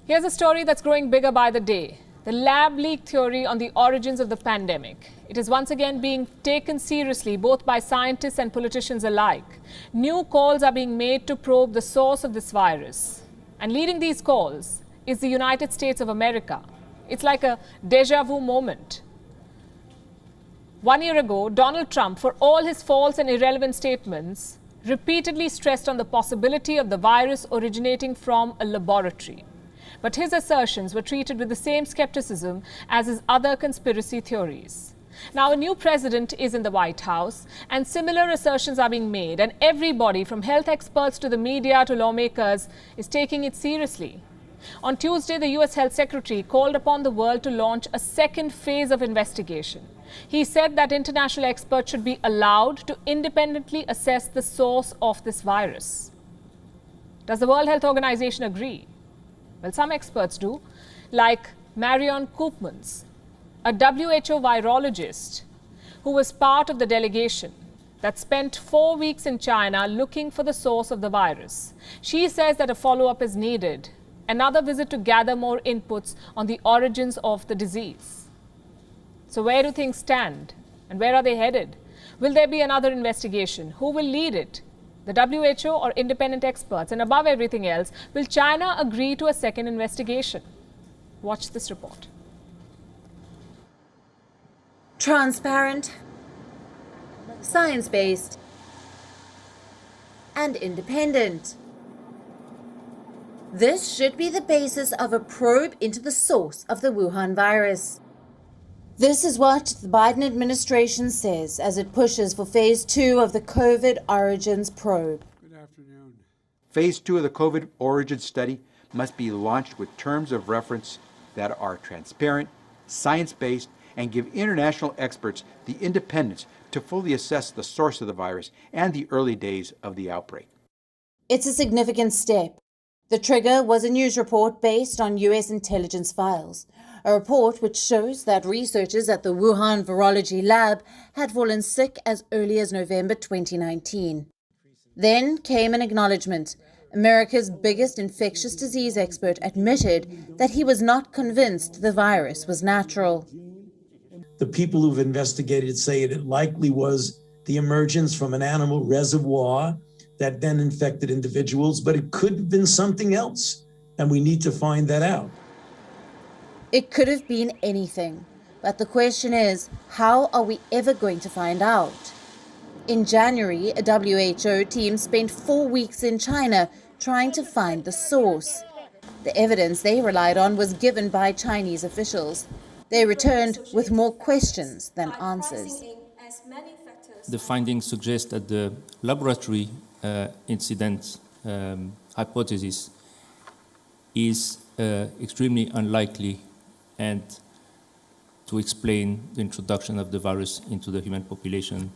Here's a story that's growing bigger by the day. The lab leak theory on the origins of the pandemic. It is once again being taken seriously both by scientists and politicians alike. New calls are being made to probe the source of this virus. And leading these calls is the United States of America. It's like a déjà vu moment. 1 year ago, Donald Trump, for all his false and irrelevant statements, repeatedly stressed on the possibility of the virus originating from a laboratory. But his assertions were treated with the same skepticism as his other conspiracy theories. Now, a new president is in the White House, and similar assertions are being made, and everybody from health experts to the media to lawmakers is taking it seriously. On Tuesday, the US Health Secretary called upon the world to launch a second phase of investigation. He said that international experts should be allowed to independently assess the source of this virus. Does the World Health Organization agree? Well, some experts do, like Marion Koopmans, a WHO virologist who was part of the delegation that spent 4 weeks in China looking for the source of the virus. She says that a follow-up is needed, another visit to gather more inputs on the origins of the disease. So where do things stand and where are they headed? Will there be another investigation? Who will lead it? The WHO or independent experts? And above everything else, will China agree to a second investigation? Watch this report. Transparent, science-based, and independent. This should be the basis of a probe into the source of the Wuhan virus. This is what the Biden administration says as it pushes for Phase 2 of the COVID origins probe. Good afternoon. Phase 2 of the COVID origins study must be launched with terms of reference that are transparent, science-based, and give international experts the independence to fully assess the source of the virus and the early days of the outbreak. It's a significant step. The trigger was a news report based on US intelligence files, a report which shows that researchers at the Wuhan Virology Lab had fallen sick as early as November 2019. Then came an acknowledgement. America's biggest infectious disease expert admitted that he was not convinced the virus was natural. The people who've investigated say it likely was the emergence from an animal reservoir that then infected individuals, but it could have been something else, and we need to find that out. It could have been anything, but the question is, how are we ever going to find out? In January, a WHO team spent 4 weeks in China trying to find the source. The evidence they relied on was given by Chinese officials. They returned with more questions than answers. The findings suggest that the laboratory incident hypothesis is extremely unlikely and to explain the introduction of the virus into the human population.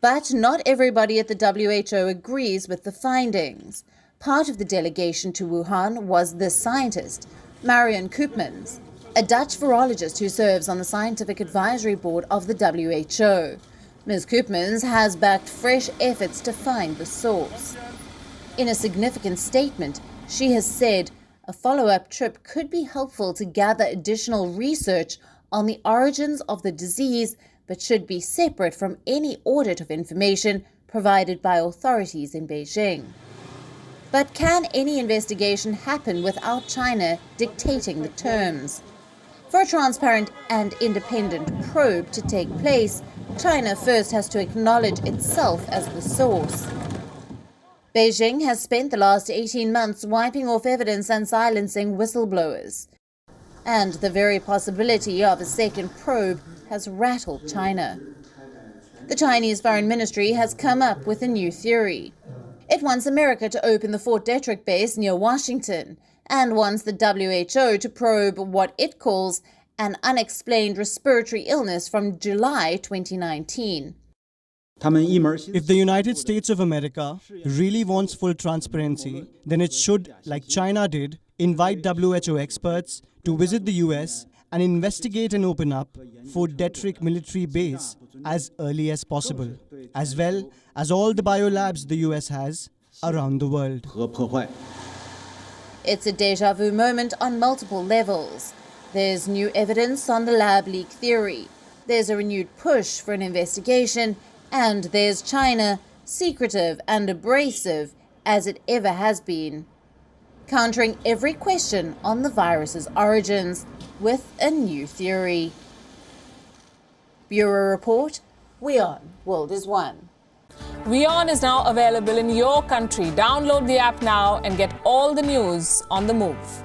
But not everybody at the WHO agrees with the findings. Part of the delegation to Wuhan was this scientist, Marion Koopmans, a Dutch virologist who serves on the scientific advisory board of the WHO. Ms. Koopmans has backed fresh efforts to find the source. In a significant statement, she has said a follow-up trip could be helpful to gather additional research on the origins of the disease, but should be separate from any audit of information provided by authorities in Beijing. But can any investigation happen without China dictating the terms? For a transparent and independent probe to take place, China first has to acknowledge itself as the source. Beijing has spent the last 18 months wiping off evidence and silencing whistleblowers. And the very possibility of a second probe has rattled China. The Chinese Foreign Ministry has come up with a new theory. It wants America to open the Fort Detrick base near Washington and wants the WHO to probe what it calls an unexplained respiratory illness from July 2019. If the United States of America really wants full transparency, then it should, like China did, invite WHO experts to visit the US and investigate and open up Fort Detrick military base as early as possible, as well as all the biolabs the US has around the world. It's a deja vu moment on multiple levels. There's new evidence on the lab leak theory. There's a renewed push for an investigation. And there's China, secretive and abrasive as it ever has been, countering every question on the virus's origins with a new theory. Bureau Report, WION, World is One. WION is now available in your country. Download the app now and get all the news on the move.